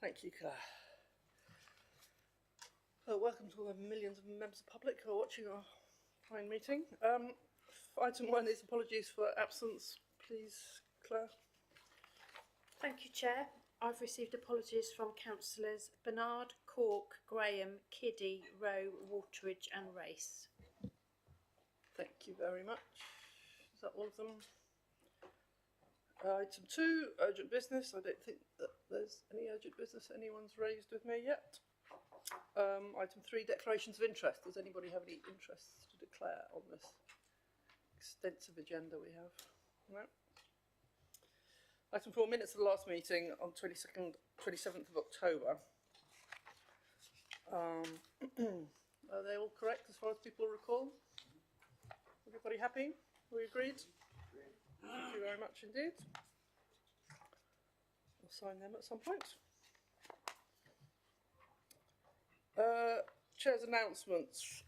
Thank you, Claire. Welcome to all the millions of members of the public who are watching our fine meeting. Item 1 is apologies for absence. Please, Claire. Thank you, Chair. I've received apologies from councillors Bernard, Cork, Graham, Kiddy, Rowe, Wateridge and Race. Thank you very much. Is that all of them? Item 2, urgent business. I don't think that there's any urgent business anyone's raised with me yet. Item 3, declarations of interest. Does anybody have any interests to declare on this extensive agenda we have? No? Item 4, minutes of the last meeting on 27th of October. Are they all correct as far as people recall? Everybody happy? We agreed? Thank you very much indeed. I'll sign them at some point. Chair's announcements.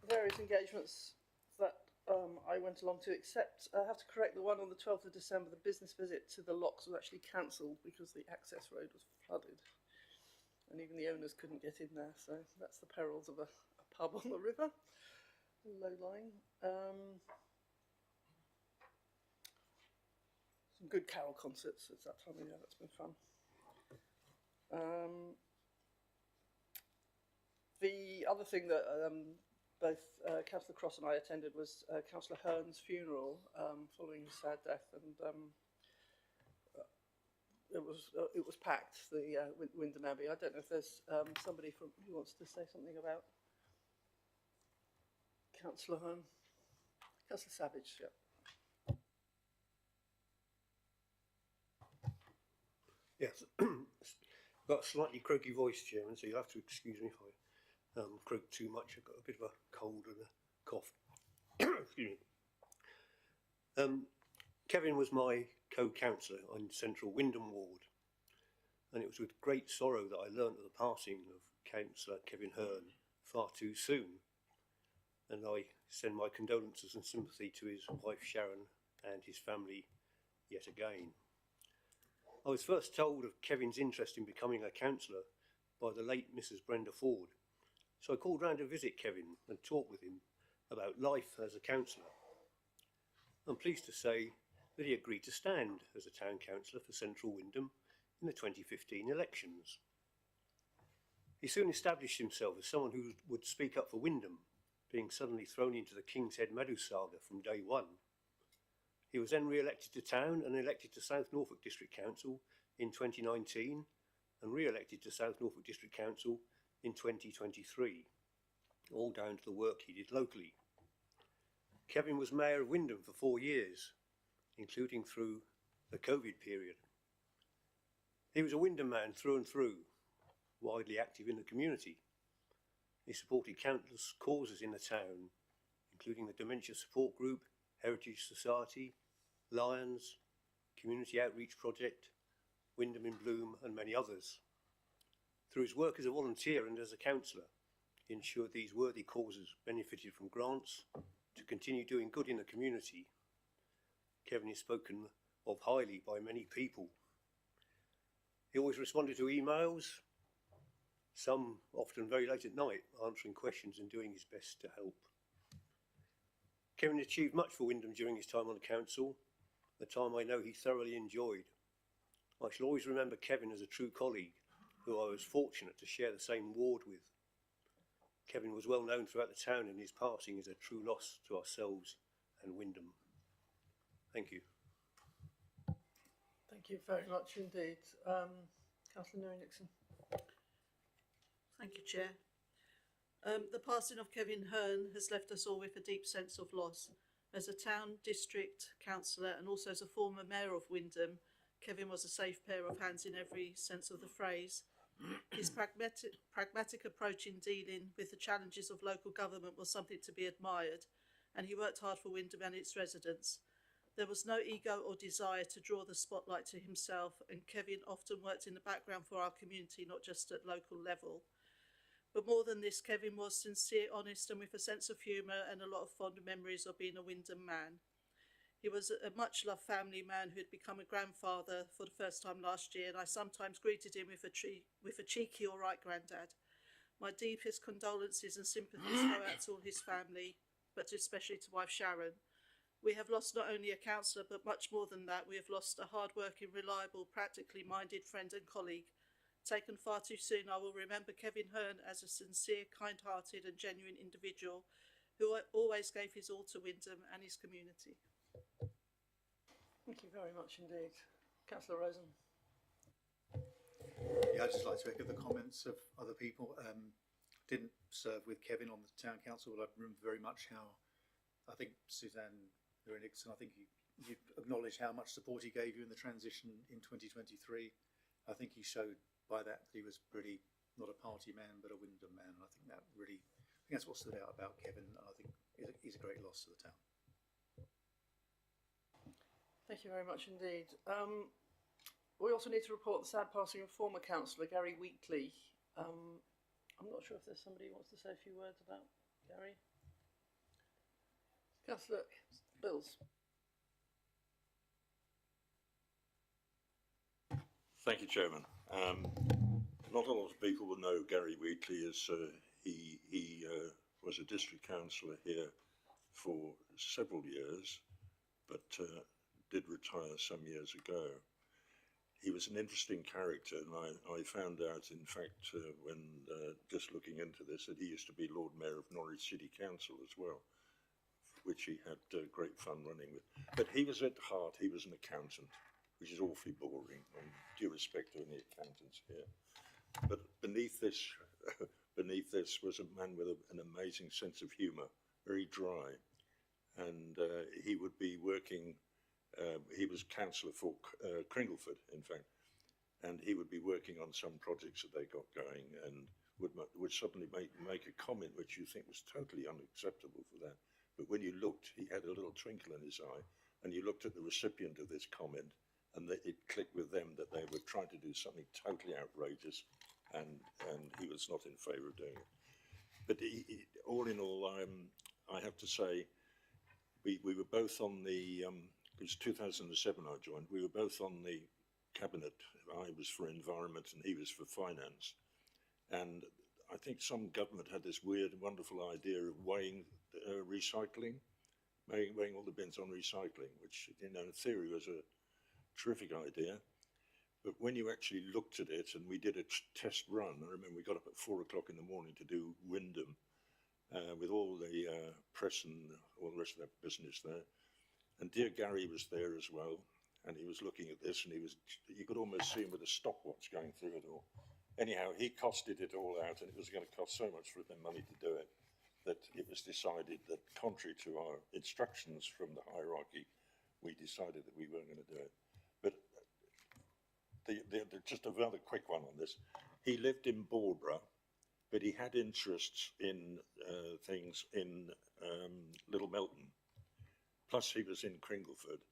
Various engagements that I went along to, except I have to correct the one on the 12th of December. The business visit to the locks was actually cancelled because the access road was flooded and even the owners couldn't get in there, so that's the perils of a pub on the river, low lying. Some good carol concerts at that time of year, that's been fun. The other thing that both Councillor Cross and I attended was Councillor Hearn's funeral following his sad death, and it was packed, the Wyndham Abbey. I don't know if there's somebody who wants to say something about Councillor Hearn. Councillor Savage, yeah. Yes, got a slightly croaky voice, Chairman, so you'll have to excuse me if I croak too much. I've got a bit of a cold and a cough. Excuse me. Kevin was my co-councillor on Central Wyndham Ward, and it was with great sorrow that I learnt of the passing of Councillor Kevin Hearn far too soon, and I send my condolences and sympathy to his wife Sharon and his family yet again. I was first told of Kevin's interest in becoming a councillor by the late Mrs. Brenda Ford, so I called round to visit Kevin and talk with him about life as a councillor. I'm pleased to say that he agreed to stand as a town councillor for Central Wyndham in the 2015 elections. He soon established himself as someone who would speak up for Wyndham, being suddenly thrown into the King's Head Meadow saga from day one. He was then re-elected to town and elected to South Norfolk District Council in 2019 and re-elected to South Norfolk District Council in 2023, all down to the work he did locally. Kevin was Mayor of Wyndham for 4 years, including through the COVID period. He was a Wyndham man through and through, widely active in the community. He supported countless causes in the town, including the Dementia Support Group, Heritage Society, Lions, Community Outreach Project, Wyndham in Bloom and many others. Through his work as a volunteer and as a councillor, he ensured these worthy causes benefited from grants to continue doing good in the community. Kevin is spoken of highly by many people. He always responded to emails, some often very late at night, answering questions and doing his best to help. Kevin achieved much for Wyndham during his time on the council, a time I know he thoroughly enjoyed. I shall always remember Kevin as a true colleague who I was fortunate to share the same ward with. Kevin was well known throughout the town, and his passing is a true loss to ourselves and Wyndham. Thank you. Thank you very much indeed. Councillor Mary Nixon. Thank you, Chair. The passing of Kevin Hearn has left us all with a deep sense of loss. As a town district councillor and also as a former mayor of Wyndham, Kevin was a safe pair of hands in every sense of the phrase. His pragmatic approach in dealing with the challenges of local government was something to be admired, and he worked hard for Wyndham and its residents. There was no ego or desire to draw the spotlight to himself, and Kevin often worked in the background for our community, not just at local level. But more than this, Kevin was sincere, honest and with a sense of humour and a lot of fond memories of being a Wyndham man. He was a much-loved family man who had become a grandfather for the first time last year, and I sometimes greeted him with a cheeky "all right, Grandad." My deepest condolences and sympathies go out to all his family, but especially to wife Sharon. We have lost not only a councillor, but much more than that. We have lost a hard-working, reliable, practically minded friend and colleague. Taken far too soon, I will remember Kevin Hearn as a sincere, kind-hearted and genuine individual who always gave his all to Windham and his community. Thank you very much indeed. Councillor Rosen. Yeah, I'd just like to echo the comments of other people. Didn't serve with Kevin on the town council, but I remember very much how, I think Suzanne Nixon, I think you acknowledged how much support he gave you in the transition in 2023. I think he showed by that he was really not a party man, but a Windham man. And I think that's what stood out about Kevin. And I think he's a great loss to the town. Thank you very much indeed. We also need to report the sad passing of former councillor Gary Wheatley. I'm not sure if there's somebody who wants to say a few words about Gary. Councillor Bills. Thank you, Chairman. Not a lot of people will know Gary Wheatley as he was a district councillor here for several years, but did retire some years ago. He was an interesting character, and I found out, in fact, when just looking into this, that he used to be Lord Mayor of Norwich City Council as well, which he had great fun running with. But he was at heart, he was an accountant, which is awfully boring, and due respect to any accountants here. But beneath this was a man with an amazing sense of humour, very dry, and he would be working. He was councillor for Cringleford, in fact, and he would be working on some projects that they got going, and would suddenly make a comment which you think was totally unacceptable for that. But when you looked, he had a little twinkle in his eye, and you looked at the recipient of this comment, and it clicked with them that they were trying to do something totally outrageous, and he was not in favour of doing it. But all in all, I have to say, we were both on the. It was 2007 I joined. We were both on the cabinet. I was for environment and he was for finance. And I think some government had this weird, wonderful idea of weighing recycling, weighing all the bins on recycling, which, in theory was a terrific idea. But when you actually looked at it, and we did a test run, I remember we got up at 4 o'clock in the morning to do Windham with all the press and all the rest of that business there. And dear Gary was there as well, and he was looking at this, and you could almost see him with a stopwatch going through it all. Anyhow, he costed it all out, and it was going to cost so much for them money to do it, that it was decided that, contrary to our instructions from the hierarchy, we decided that we weren't going to do it. But just a rather quick one on this. He lived in Barbara, but he had interests in things in Little Melton. Plus he was in Cringleford,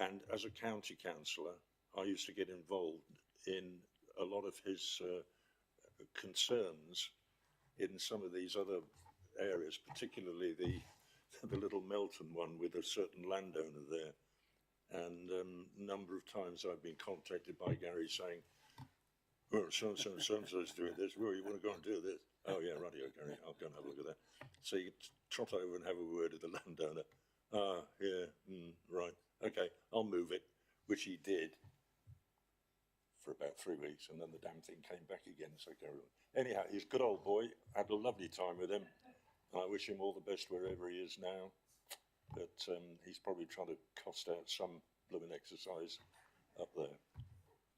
and as a county councillor, I used to get involved in a lot of his concerns in some of these other areas, particularly the Little Melton one with a certain landowner there. And a number of times I've been contacted by Gary saying, well, so-and-so's doing this, well, you want to go and do this? Oh yeah, rightio, Gary, I'll go and have a look at that. So you trot over and have a word with the landowner. Yeah, right, okay, I'll move it, which he did for about 3 weeks, and then the damn thing came back again, so carry on. Anyhow, he's a good old boy, had a lovely time with him. I wish him all the best wherever he is now, but he's probably trying to cost out some blooming exercise up there.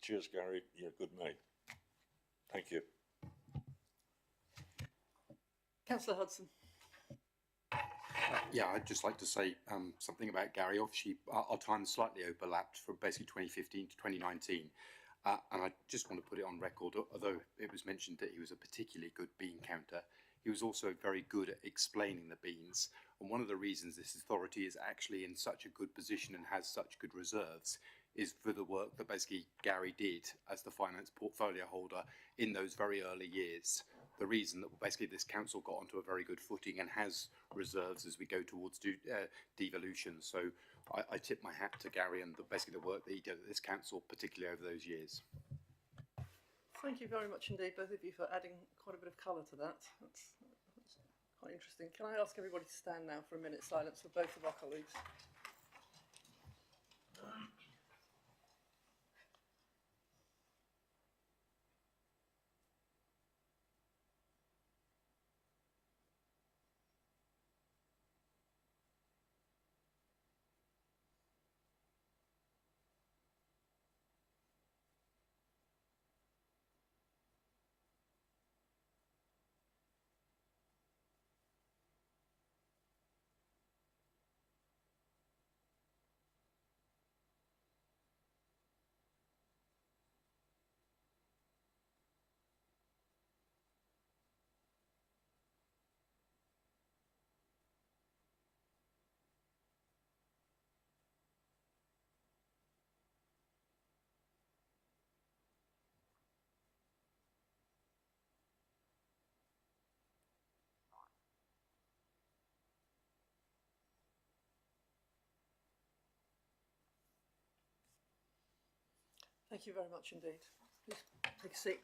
Cheers, Gary, you're a good mate. Thank you. Councillor Hudson. Yeah, I'd just like to say something about Gary. Obviously, our time slightly overlapped from basically 2015 to 2019. And I just want to put it on record, although it was mentioned that he was a particularly good bean counter, he was also very good at explaining the beans. And one of the reasons this authority is actually in such a good position and has such good reserves is for the work that basically Gary did as the finance portfolio holder in those very early years. the reason that basically this council got onto a very good footing and has reserves as we go towards devolution. So I tip my hat to Gary and basically the work that he did at this council, particularly over those years. Thank you very much indeed, both of you, for adding quite a bit of colour to that. That's quite interesting. Can I ask everybody to stand now for a minute's silence for both of our colleagues? Thank you very much indeed. Please take a seat.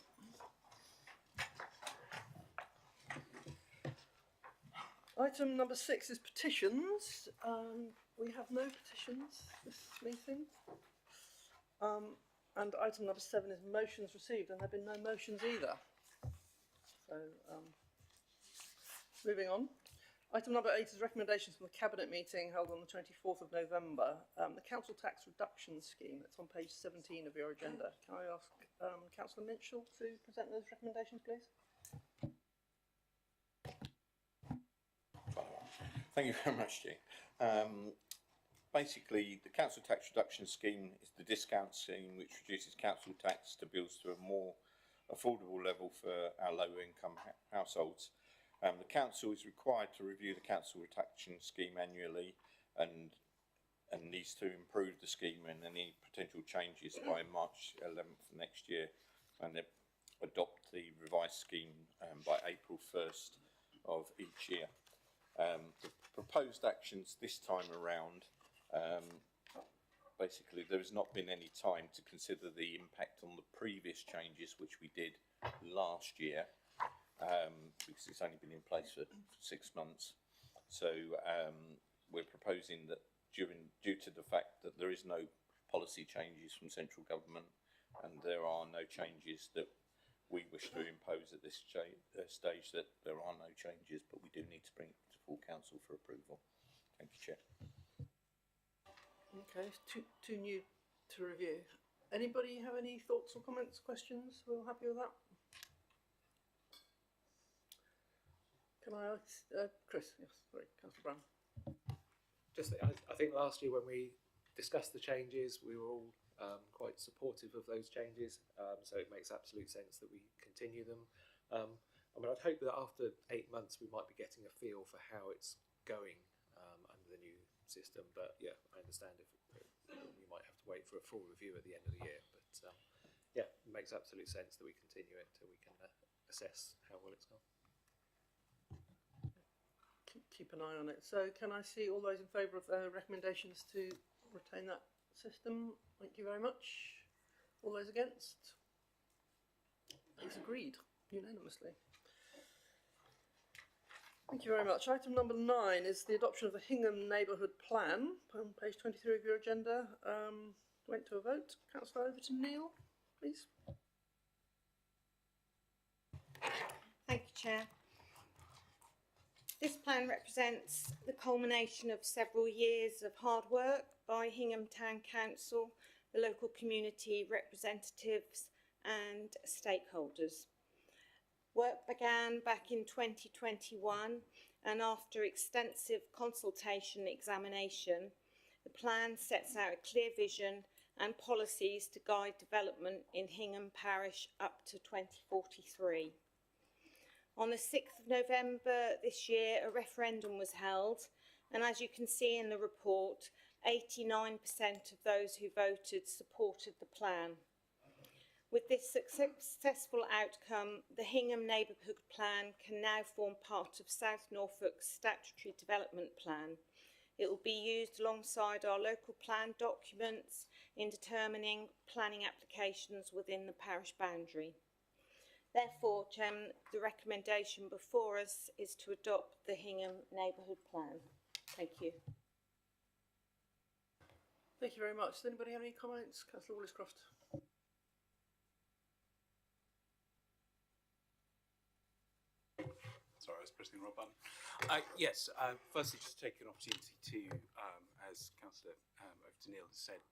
Item number 6 is petitions. We have no petitions this meeting. And item number 7 is motions received, and there have been no motions either. So, moving on. Item number 8 is recommendations from the Cabinet meeting held on the 24th of November. The Council Tax Reduction Scheme, that's on page 17 of your agenda. Can I ask Councillor Minshall to present those recommendations, please? Thank you very much, Jane. Basically, the Council Tax Reduction Scheme is the discount scheme which reduces council tax to bills to a more affordable level for our low income households. The council is required to review the council reduction scheme annually and needs to improve the scheme and any potential changes by March 11th next year, and adopt the revised scheme by April 1st of each year. The proposed actions this time around, basically there has not been any time to consider the impact on the previous changes which we did last year, because it's only been in place for 6 months. So we're proposing that due to the fact that there is no policy changes from central government and there are no changes that we wish to impose at this stage, that there are no changes, but we do need to bring it to full council for approval. Thank you, Chair. Okay, it's too new to review. Anybody have any thoughts or comments, questions? We're all happy with that? Can I ask, Chris? Yes, sorry, Councillor Brown. Just, I think last year when we discussed the changes, we were all quite supportive of those changes, so it makes absolute sense that we continue them. I mean, I'd hope that after 8 months we might be getting a feel for how it's going under the new system, but yeah, I understand if we might have to wait for a full review at the end of the year, but yeah, it makes absolute sense that we continue it till we can assess how well it's gone. Keep an eye on it. So can I see all those in favour of recommendations to retain that system? Thank you very much. All those against? It's agreed unanimously. Thank you very much. Item number 9 is the adoption of the Hingham Neighbourhood Plan on page 23 of your agenda. Went to a vote. Councillor Overton Neil, please. Thank you, Chair. This plan represents the culmination of several years of hard work by Hingham Town Council, the local community representatives and stakeholders. Work began back in 2021, and after extensive consultation and examination, the plan sets out a clear vision and policies to guide development in Hingham Parish up to 2043. On the 6th of November this year, a referendum was held, and as you can see in the report, 89% of those who voted supported the plan. With this successful outcome, the Hingham Neighbourhood Plan can now form part of South Norfolk's statutory development plan. It will be used alongside our local plan documents in determining planning applications within the parish boundary. Therefore, Chairman, the recommendation before us is to adopt the Hingham Neighbourhood Plan. Thank you. Thank you very much. Does anybody have any comments? Councillor Wallis-Croft. Sorry, I was pressing the wrong button. Yes, firstly, just take an opportunity to, as Councillor O'Donnell has said,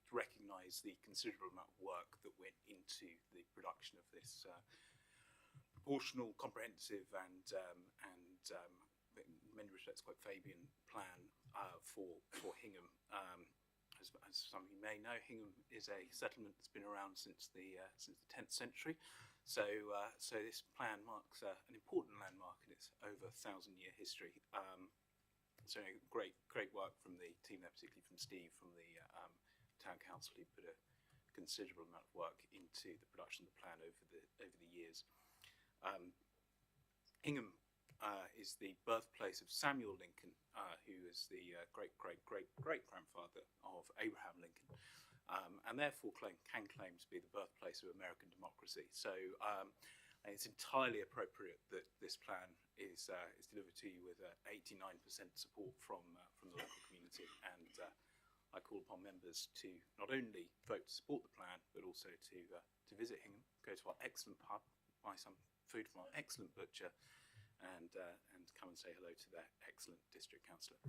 recognise the considerable amount of work that went into the production of this proportional, comprehensive, and in many respects quite Fabian plan for Hingham. As some of you may know, Hingham is a settlement that's been around since the 10th century. So this plan marks an important landmark in its over 1,000-year history. So great work from the team there, particularly from Steve from the town council, who put a considerable amount of work into the production of the plan over the years. Hingham is the birthplace of Samuel Lincoln, who is the great-great-great-great-grandfather of Abraham Lincoln, and therefore can claim to be the birthplace of American democracy. So it's entirely appropriate that this plan is delivered to you with 89% support from the local community, and I call upon members to not only vote to support the plan, but also to visit Hingham, go to our excellent pub, buy some food from our excellent butcher, and come and say hello to their excellent district councillor.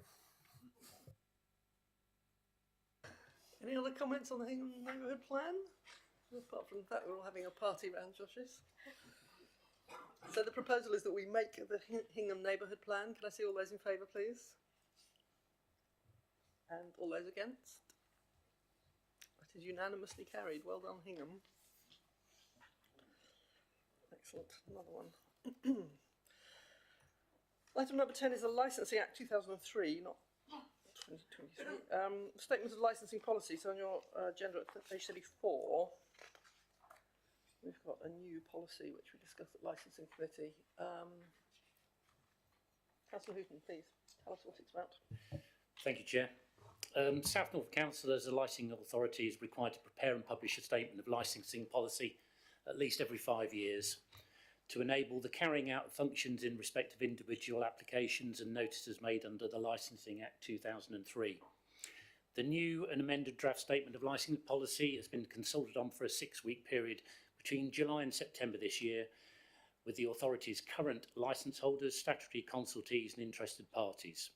Any other comments on the Hingham Neighbourhood Plan? Apart from that, we're all having a party round Josh's. So the proposal is that we make the Hingham Neighbourhood Plan. Can I see all those in favour, please? And all those against? That is unanimously carried. Well done, Hingham. Excellent. Another one. Item number 10 is the Licensing Act 2003, not 2023. Statement of licensing policy. So on your agenda at page 34, we've got a new policy which we discussed at licensing committee. Councillor Hooton, please tell us what it's about. Thank you, Chair. South Norfolk Council, as a licensing authority, is required to prepare and publish a statement of licensing policy at least every 5 years to enable the carrying out of functions in respect of individual applications and notices made under the Licensing Act 2003. The new and amended draft statement of licensing policy has been consulted on for a 6-week period between July and September this year with the authority's current licence holders, statutory consultees and interested parties.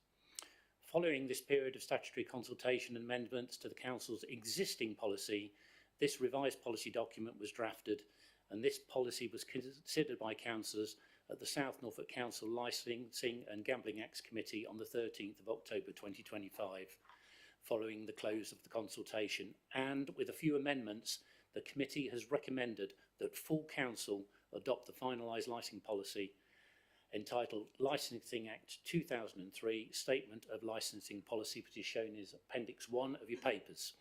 Following this period of statutory consultation and amendments to the Council's existing policy, this revised policy document was drafted, and this policy was considered by councillors at the South Norfolk Council Licensing and Gambling Acts Committee on the 13th of October 2025, following the close of the consultation. And with a few amendments, the committee has recommended that full council adopt the finalised licensing policy entitled Licensing Act 2003 Statement of Licensing Policy, which is shown as Appendix 1 of your papers.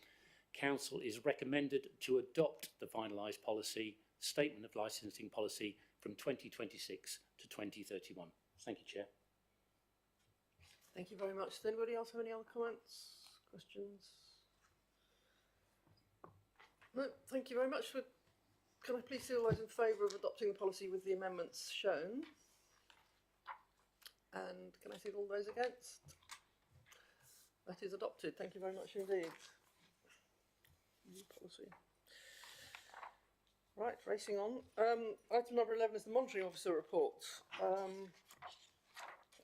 Council is recommended to adopt the finalised policy, Statement of Licensing Policy from 2026 to 2031. Thank you, Chair. Thank you very much. Does anybody else have any other comments, questions? No, thank you very much. Can I please see all those in favour of adopting the policy with the amendments shown? And can I see all those against? That is adopted. Thank you very much indeed. New policy. Right, racing on. Item number 11 is the monitoring officer report.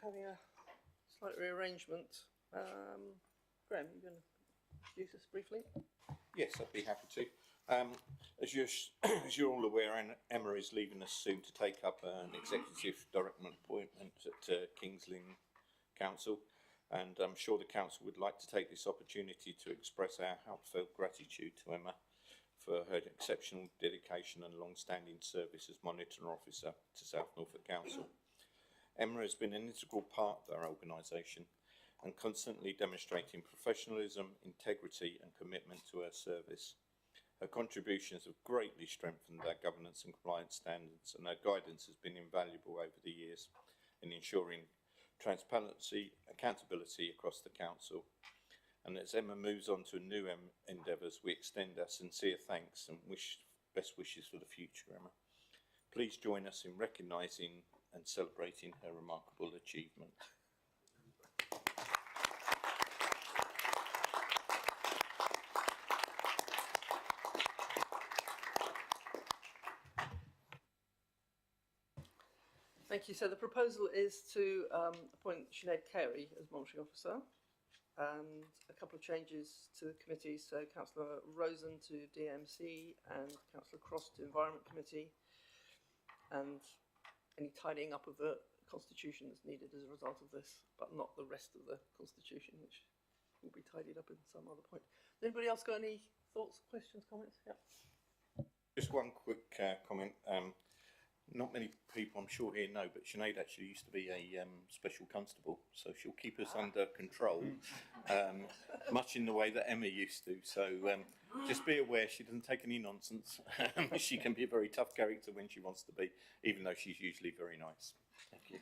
Having a slight rearrangement. Graham, are you going to introduce us briefly? Yes, I'd be happy to. As you're all aware, Emma is leaving us soon to take up an executive director appointment at King's Lynn Council, and I'm sure the council would like to take this opportunity to express our heartfelt gratitude to Emma for her exceptional dedication and long-standing service as monitor officer to South Norfolk Council. Emma has been an integral part of our organisation and constantly demonstrating professionalism, integrity and commitment to her service. Her contributions have greatly strengthened our governance and compliance standards, and her guidance has been invaluable over the years in ensuring transparency, accountability across the council. And as Emma moves on to new endeavours, we extend our sincere thanks and best wishes for the future, Emma. Please join us in recognising and celebrating her remarkable achievement. Thank you. So the proposal is to appoint Sinead Carey as monitoring officer, and a couple of changes to the committee. So Councillor Rosen to DMC and Councillor Cross to Environment Committee, and any tidying up of the constitution that's needed as a result of this, but not the rest of the constitution, which will be tidied up in some other point. Has anybody else got any thoughts, questions, comments? Yeah. Just one quick comment. Not many people, I'm sure, here know, but Sinead actually used to be a special constable, so she'll keep us under control, much in the way that Emma used to. So just be aware she doesn't take any nonsense. She can be a very tough character when she wants to be, even though she's usually very nice. Thank you.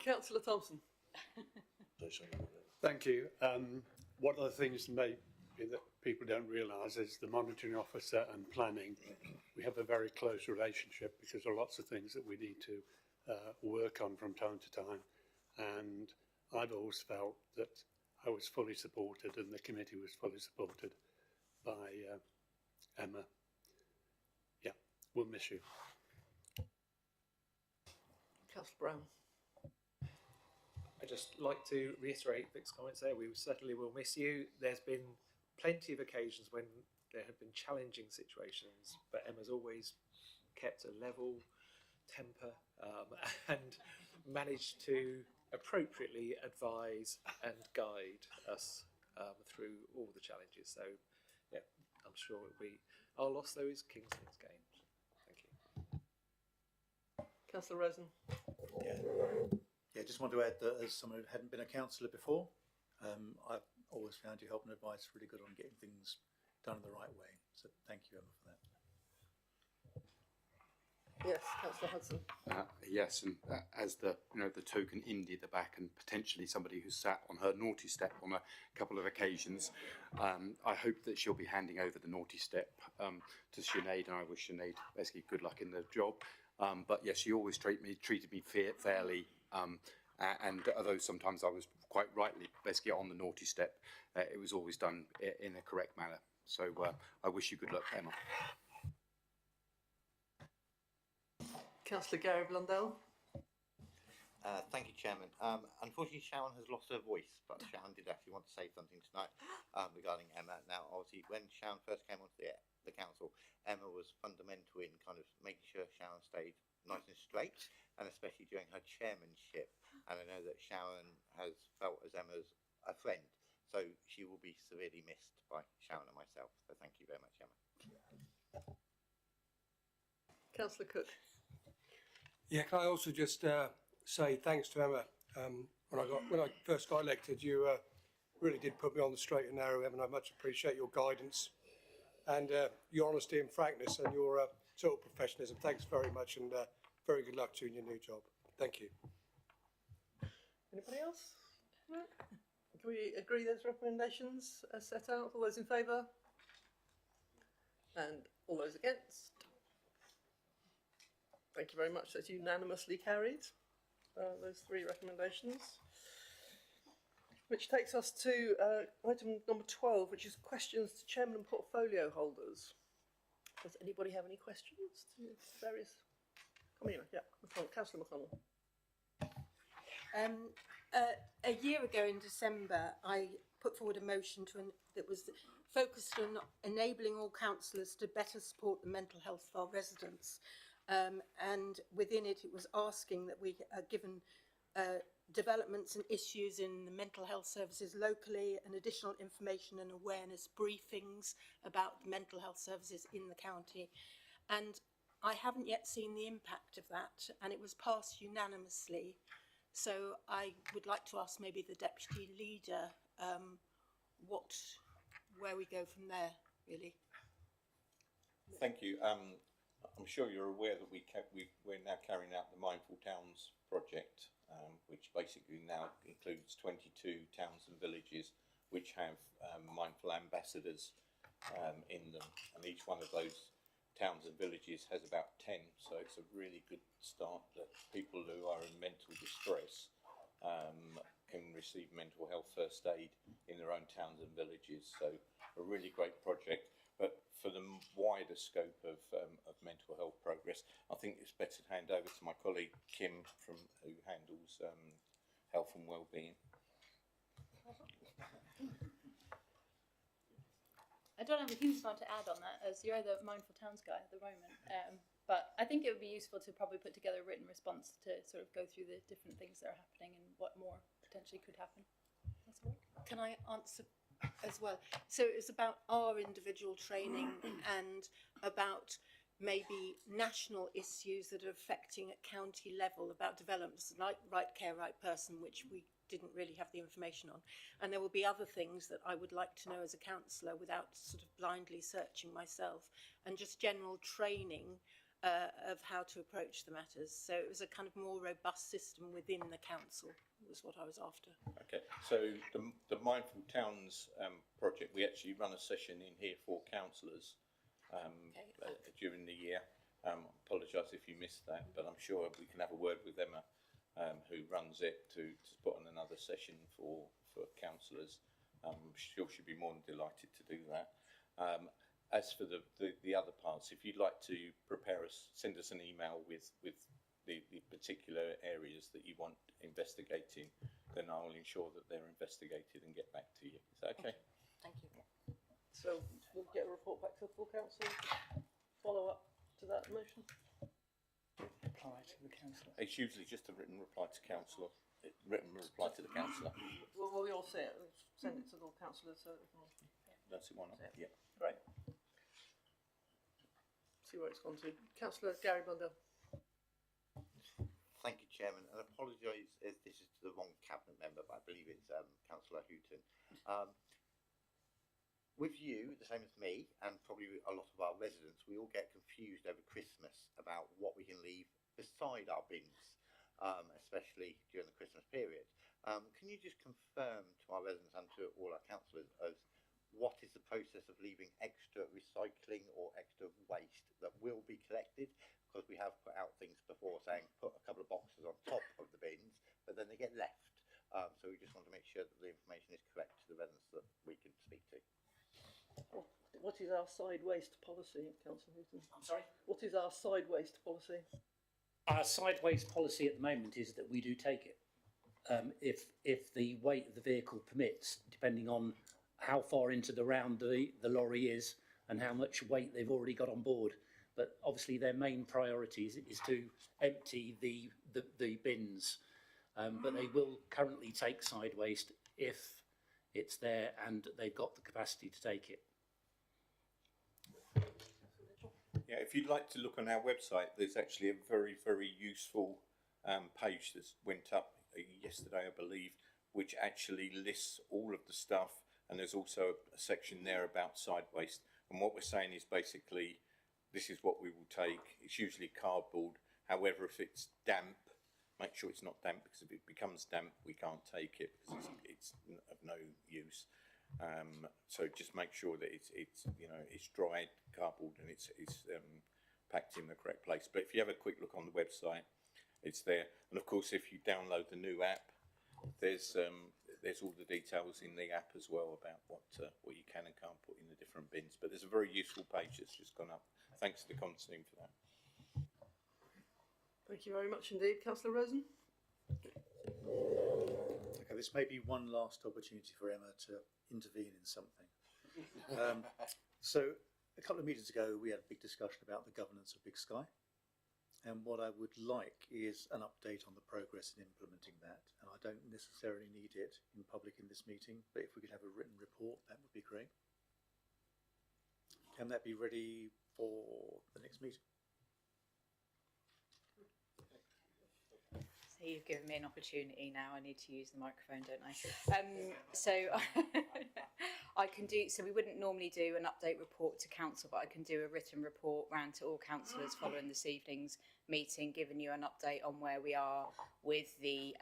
Councillor Thompson. Thank you. One of the things that people don't realise is the monitoring officer and planning. We have a very close relationship because there are lots of things that we need to work on from time to time. And I've always felt that I was fully supported and the committee was fully supported by Emma. Yeah, we'll miss you. Councillor Brown. I'd just like to reiterate Vic's comments there. We certainly will miss you. There's been plenty of occasions when there have been challenging situations, but Emma's always kept a level temper and managed to appropriately advise and guide us through all the challenges. So, yeah, I'm sure it'll be our loss, though, is Kingston's gain. Thank you. Councillor Rosen. Yeah, just want to add that as someone who hadn't been a councillor before, I've always found your help and advice really good on getting things done in the right way. So thank you, Emma, for that. Yes, Councillor Hudson. Yes, and as the the token indie at the back, and potentially somebody who's sat on her naughty step on a couple of occasions, I hope that she'll be handing over the naughty step to Sinead, and I wish Sinead basically good luck in the job. But yes, she always treated me fairly. And although sometimes I was quite rightly basically on the naughty step, it was always done in a correct manner. So I wish you good luck, Emma. Councillor Gary Blundell. Thank you, Chairman. Unfortunately, Sharon has lost her voice, but Sharon did actually want to say something tonight regarding Emma. Now, obviously, when Sharon first came onto the council, Emma was fundamental in kind of making sure Sharon stayed nice and straight, and especially during her chairmanship. And I know that Sharon has felt as Emma's a friend, so she will be severely missed by Sharon and myself. So thank you very much, Emma. Councillor Cook. Yeah, can I also just say thanks to Emma. When I first got elected, you really did put me on the straight and narrow, Emma, and I much appreciate your guidance and your honesty and frankness and your total professionalism. Thanks very much, and very good luck to you in your new job. Thank you. Anybody else? No? Can we agree those recommendations as set out? All those in favour? And all those against? Thank you very much. That's unanimously carried, those three recommendations. Which takes us to item number 12, which is questions to chairman and portfolio holders. Does anybody have any questions to various? Councillor McConnell. A year ago in December, I put forward a motion that was focused on enabling all councillors to better support the mental health of our residents. And within it, it was asking that we are given developments and issues in the mental health services locally, and additional information and awareness briefings about the mental health services in the county. And I haven't yet seen the impact of that, and it was passed unanimously. So I would like to ask maybe the deputy leader where we go from there, really. Thank you. I'm sure you're aware that we're now carrying out the Mindful Towns project, which basically now includes 22 towns and villages which have mindful ambassadors in them, and each one of those towns and villages has about 10, so it's a really good start that people who are in mental distress can receive mental health first aid in their own towns and villages. So a really great project. But for the wider scope of mental health progress, I think it's better to hand over to my colleague Kim, who handles health and wellbeing. I don't have a huge amount to add on that, as you're the Mindful Towns guy at the moment. But I think it would be useful to probably put together a written response to sort of go through the different things that are happening and what more potentially could happen. That's all right. Can I answer as well? So it was about our individual training and about maybe national issues that are affecting at county level about developments like Right Care, Right Person, which we didn't really have the information on. And there will be other things that I would like to know as a councillor without sort of blindly searching myself, and just general training of how to approach the matters. So it was a kind of more robust system within the council was what I was after. Okay, so the Mindful Towns project, we actually run a session in here for councillors during the year. Apologise if you missed that, but I'm sure we can have a word with Emma, who runs it, to put on another session for councillors. I'm sure she'd be more than delighted to do that. As for the other parts, if you'd like to send us an email with the particular areas that you want investigating, then I will ensure that they're investigated and get back to you. Is that okay? Thank you. So we'll get a report back to the full council, follow up to that motion. Reply to the councillor. It's usually just a written reply to councillor. Written reply to the councillor. Well, we all see it. We'll send it to the councillors so we can all That's the one. Yeah. Great. See where it's gone to. Councillor Gary Blundell. Thank you, Chairman, and apologise if this is to the wrong cabinet member, but I believe it's Councillor Hooton. With you, the same as me, and probably a lot of our residents, we all get confused over Christmas about what we can leave beside our bins, especially during the Christmas period. Can you just confirm to our residents and to all our councillors as what is the process of leaving extra recycling or extra waste that will be collected? Because we have put out things before saying put a couple of boxes on top of the bins, but then they get left. So we just want to make sure that the information is correct to the residents that we can speak to. What is our side waste policy, Councillor Hooton? I'm sorry? What is our side waste policy? Our side waste policy at the moment is that we do take it. If the weight of the vehicle permits, depending on how far into the round the lorry is and how much weight they've already got on board. But obviously their main priority is to empty the bins. But they will currently take side waste if it's there and they've got the capacity to take it. Yeah, if you'd like to look on our website, there's actually a very, very useful page that's went up yesterday, I believe, which actually lists all of the stuff, and there's also a section there about side waste. And what we're saying is basically, this is what we will take. It's usually cardboard. However, if it's damp, make sure it's not damp, because if it becomes damp, we can't take it because it's of no use. So just make sure that it's dried cardboard and it's packed in the correct place. But if you have a quick look on the website, it's there. And of course, if you download the new app, there's all the details in the app as well about what you can and can't put in the different bins. But there's a very useful page that's just gone up. Thanks to the Constantine for that. Thank you very much indeed. Councillor Rosen? Okay, this may be one last opportunity for Emma to intervene in something. So a couple of meetings ago we had a big discussion about the governance of Big Sky, and what I would like is an update on the progress in implementing that. And I don't necessarily need it in public in this meeting, but if we could have a written report, that would be great. Can that be ready for the next meeting? So you've given me an opportunity now. I need to use the microphone, don't I? So I can do. So we wouldn't normally do an update report to council, but I can do a written report round to all councillors following this evening's meeting, giving you an update on where we are with the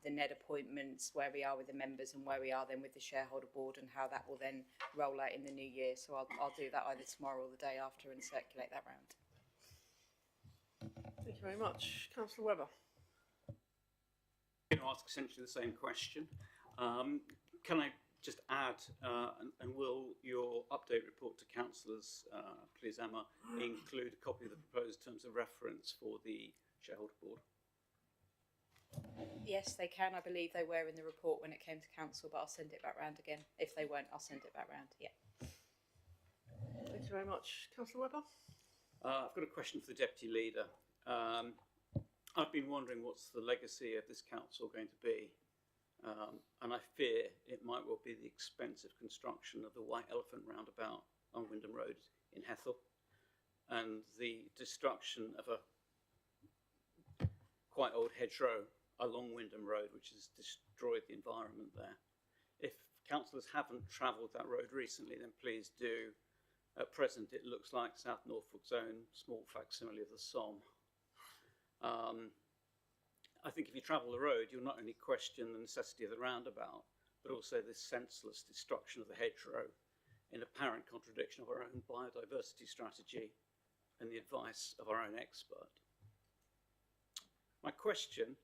NED appointments, where we are with the members, and where we are then with the shareholder board, and how that will then roll out in the new year. So I'll do that either tomorrow or the day after and circulate that round. Thank you very much. Councillor Webber. I'm going to ask essentially the same question. Can I just add, and will your update report to councillors, please Emma, include a copy of the proposed terms of reference for the shareholder board? Yes, they can. I believe they were in the report when it came to council, but I'll send it back round again. If they weren't, I'll send it back round. Yeah. Thank you very much. Councillor Webber. I've got a question for the deputy leader. I've been wondering what's the legacy of this council going to be, and I fear it might well be the expensive construction of the White Elephant roundabout on Wyndham Road in Hethel, and the destruction of a quite old hedgerow along Wyndham Road, which has destroyed the environment there. If councillors haven't travelled that road recently, then please do. At present, it looks like South Norfolk's own small facsimile of the Somme. I think if you travel the road, you'll not only question the necessity of the roundabout, but also this senseless destruction of the hedgerow in apparent contradiction of our own biodiversity strategy and the advice of our own expert. My question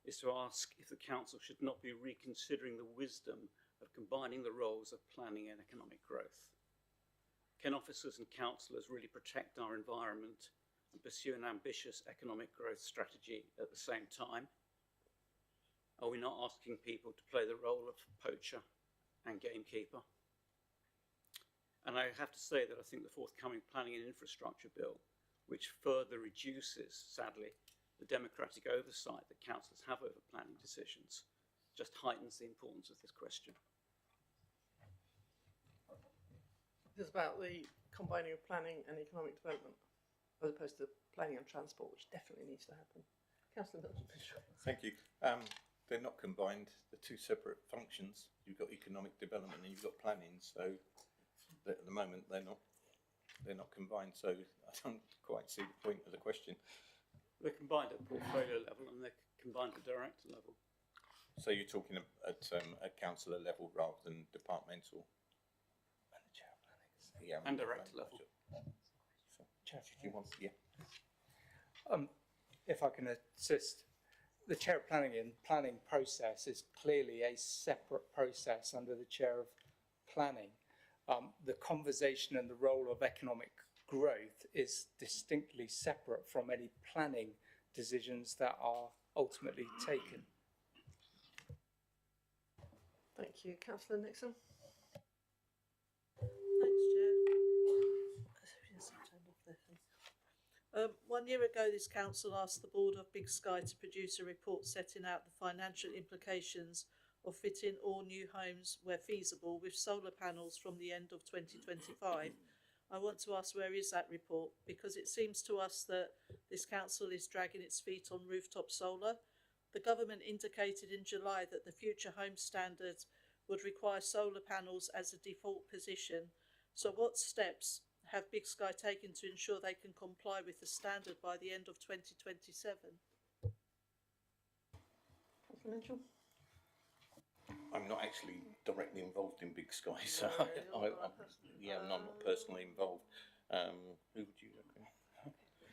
is to ask if the council should not be reconsidering the wisdom of combining the roles of planning and economic growth. Can officers and councillors really protect our environment and pursue an ambitious economic growth strategy at the same time? Are we not asking people to play the role of poacher and gamekeeper? And I have to say that I think the forthcoming planning and infrastructure bill, which further reduces, sadly, the democratic oversight that councillors have over planning decisions, just heightens the importance of this question. This is about the combining of planning and economic development, as opposed to planning and transport, which definitely needs to happen. Councillor Milton. Thank you. They're not combined. They're two separate functions. You've got economic development and you've got planning. So at the moment they're not combined. So I don't quite see the point of the question. They're combined at portfolio level and they're combined at director level. So you're talking at councillor level rather than departmental. And the chair of planning. Yeah, and director level. So, Chair, if you want, yeah. If I can assist, the chair of planning process is clearly a separate process under the chair of planning. The conversation and the role of economic growth is distinctly separate from any planning decisions that are ultimately taken. Thank you. Councillor Nixon. Thanks, Chair. 1 year ago, this council asked the board of Big Sky to produce a report setting out the financial implications of fitting all new homes, where feasible, with solar panels from the end of 2025. I want to ask, where is that report? Because it seems to us that this council is dragging its feet on rooftop solar. The government indicated in July that the future home standards would require solar panels as a default position. So what steps have Big Sky taken to ensure they can comply with the standard by the end of 2027? Mitchell? I'm not actually directly involved in Big Sky, so I'm not personally involved. Who would you reckon?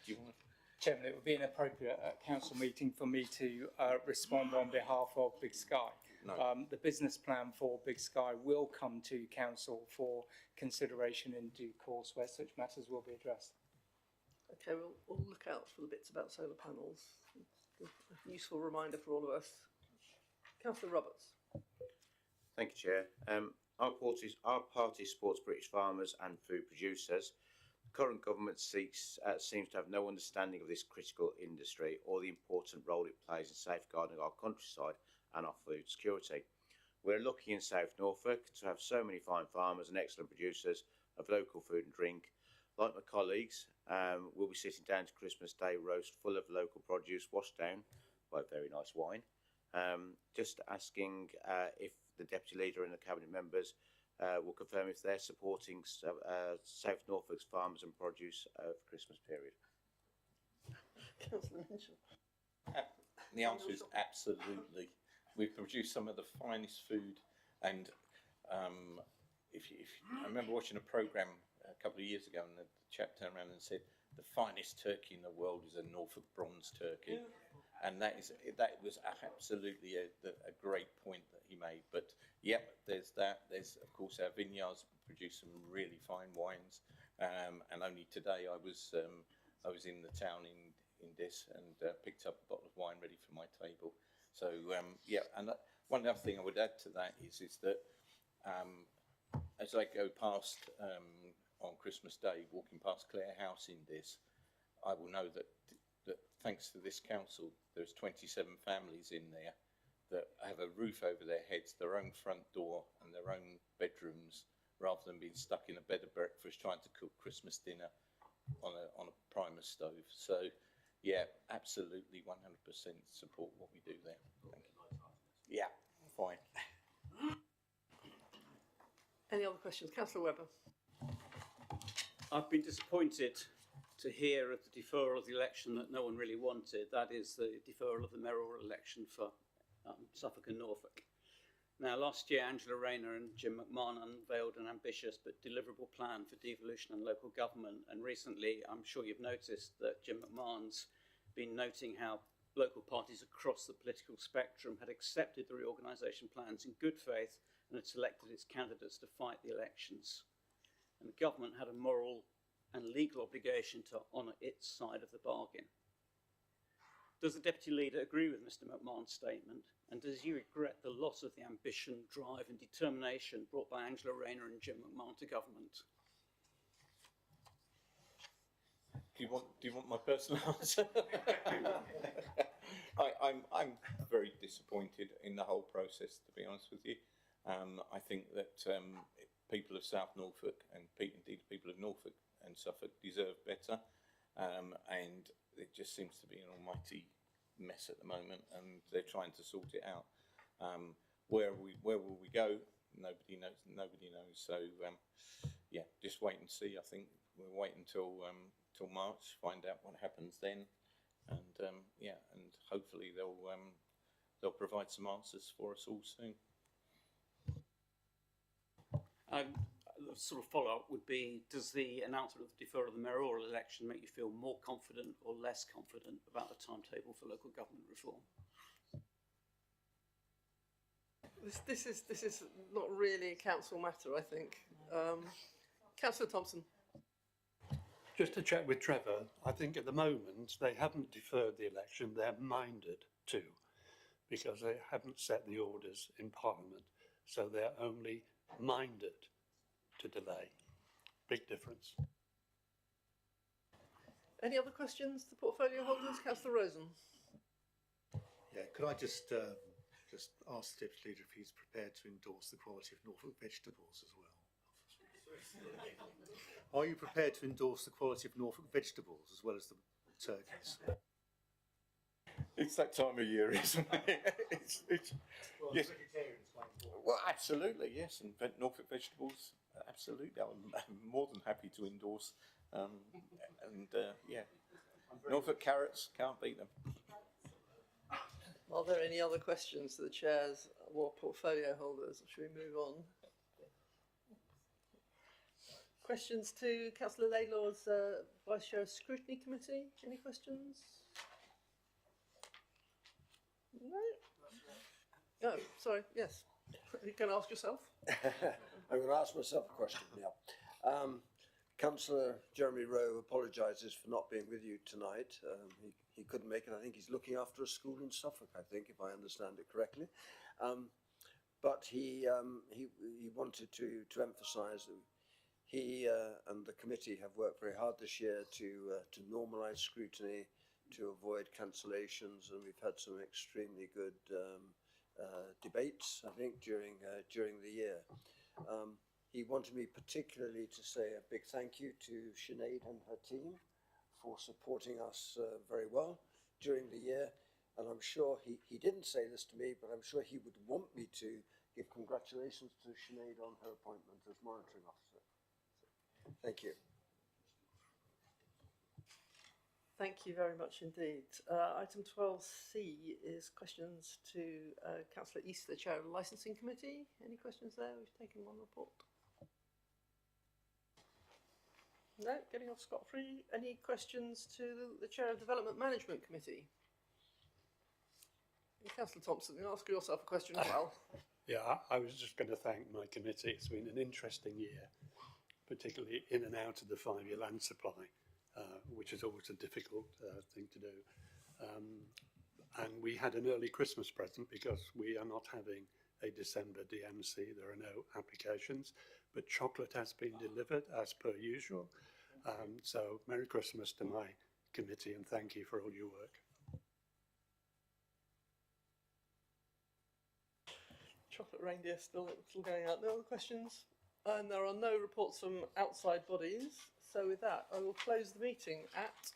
Do you want to? Chairman, it would be inappropriate at a council meeting for me to respond on behalf of Big Sky. No. The business plan for Big Sky will come to council for consideration in due course, where such matters will be addressed. Okay, we'll look out for the bits about solar panels. A useful reminder for all of us. Councillor Roberts. Thank you, Chair. Our party supports British farmers and food producers. The current government seems to have no understanding of this critical industry or the important role it plays in safeguarding our countryside and our food security. We're lucky in South Norfolk to have so many fine farmers and excellent producers of local food and drink. Like my colleagues, we'll be sitting down to Christmas Day roast full of local produce washed down by very nice wine. Just asking if the Deputy Leader and the Cabinet members will confirm if they're supporting South Norfolk's farmers and produce over the Christmas period. Councillor Minshew. The answer is absolutely. We've produced some of the finest food, and I remember watching a programme a couple of years ago, and the chap turned around and said, "The finest turkey in the world is a Norfolk bronze turkey," and that was absolutely a great point that he made. But yeah, there's that. There's of course our vineyards produce some really fine wines, and only today I was in the town in Dis and picked up a bottle of wine ready for my table. So yeah, and one other thing I would add to that is that as I go past on Christmas Day, walking past Clare House in Dis, I will know that thanks to this council, there's 27 families in there that have a roof over their heads, their own front door and their own bedrooms, rather than being stuck in a bed of breakfast trying to cook Christmas dinner on a primer stove. So yeah, absolutely 100% support what we do there. Thank you. Yeah, fine. Any other questions? Councillor Webber. I've been disappointed to hear of the deferral of the election that no one really wanted. That is the deferral of the mayoral election for Suffolk and Norfolk. Now, last year, Angela Rayner and Jim McMahon unveiled an ambitious but deliverable plan for devolution and local government. And recently, I'm sure you've noticed that Jim McMahon's been noting how local parties across the political spectrum had accepted the reorganisation plans in good faith and had selected its candidates to fight the elections. And the government had a moral and legal obligation to honour its side of the bargain. Does the Deputy Leader agree with Mr McMahon's statement? And does he regret the loss of the ambition, drive and determination brought by Angela Rayner and Jim McMahon to government? Do you want my personal answer? I'm very disappointed in the whole process, to be honest with you. I think that people of South Norfolk and indeed people of Norfolk and Suffolk deserve better, and it just seems to be an almighty mess at the moment, and they're trying to sort it out. Where will we go? Nobody knows. So yeah, just wait and see. I think we'll wait until March, find out what happens then, and yeah, and hopefully they'll provide some answers for us all soon. The sort of follow-up would be, does the announcement of the deferral of the mayoral election make you feel more confident or less confident about the timetable for local government reform? This is not really a council matter, I think. Councillor Thompson. Just to check with Trevor, I think at the moment they haven't deferred the election, they're minded to, because they haven't set the orders in Parliament, so they're only minded to delay. Big difference. Any other questions to portfolio holders? Councillor Rosen. Yeah, could I just ask the Deputy Leader if he's prepared to endorse the quality of Norfolk vegetables as well? Are you prepared to endorse the quality of Norfolk vegetables as well as the turkeys? It's that time of year, isn't it? Yes. Well, absolutely, yes. And Norfolk vegetables, absolutely. I'm more than happy to endorse. Yeah, Norfolk carrots, can't beat them. Are there any other questions to the chairs or portfolio holders, or should we move on? Questions to Councillor Laylaw's Vice Chair of Scrutiny Committee? Any questions? No? Oh, sorry, yes. You can ask yourself. I'm going to ask myself a question now. Councillor Jeremy Rowe apologises for not being with you tonight. He couldn't make it. I think he's looking after a school in Suffolk, I think, if I understand it correctly. But he wanted to emphasise that he and the committee have worked very hard this year to normalise scrutiny, to avoid cancellations, and we've had some extremely good debates, I think, during the year. He wanted me particularly to say a big thank you to Sinead and her team for supporting us very well during the year, And I'm sure he didn't say this to me, but I'm sure he would want me to give congratulations to Sinead on her appointment as monitoring officer. So, thank you. Thank you very much indeed. Item 12C is questions to Councillor East, the Chair of the Licensing Committee. Any questions there? We've taken one report. No, getting off scot-free. Any questions to the Chair of Development Management Committee? Councillor Thompson, you ask yourself a question as well. Yeah, I was just going to thank my committee. It's been an interesting year, particularly in and out of the 5-year land supply, which is always a difficult thing to do. And we had an early Christmas present because we are not having a December DMC. There are no applications, but chocolate has been delivered as per usual. So Merry Christmas to my committee and thank you for all your work. Chocolate reindeer still going out. No other questions? And there are no reports from outside bodies. So with that, I will close the meeting at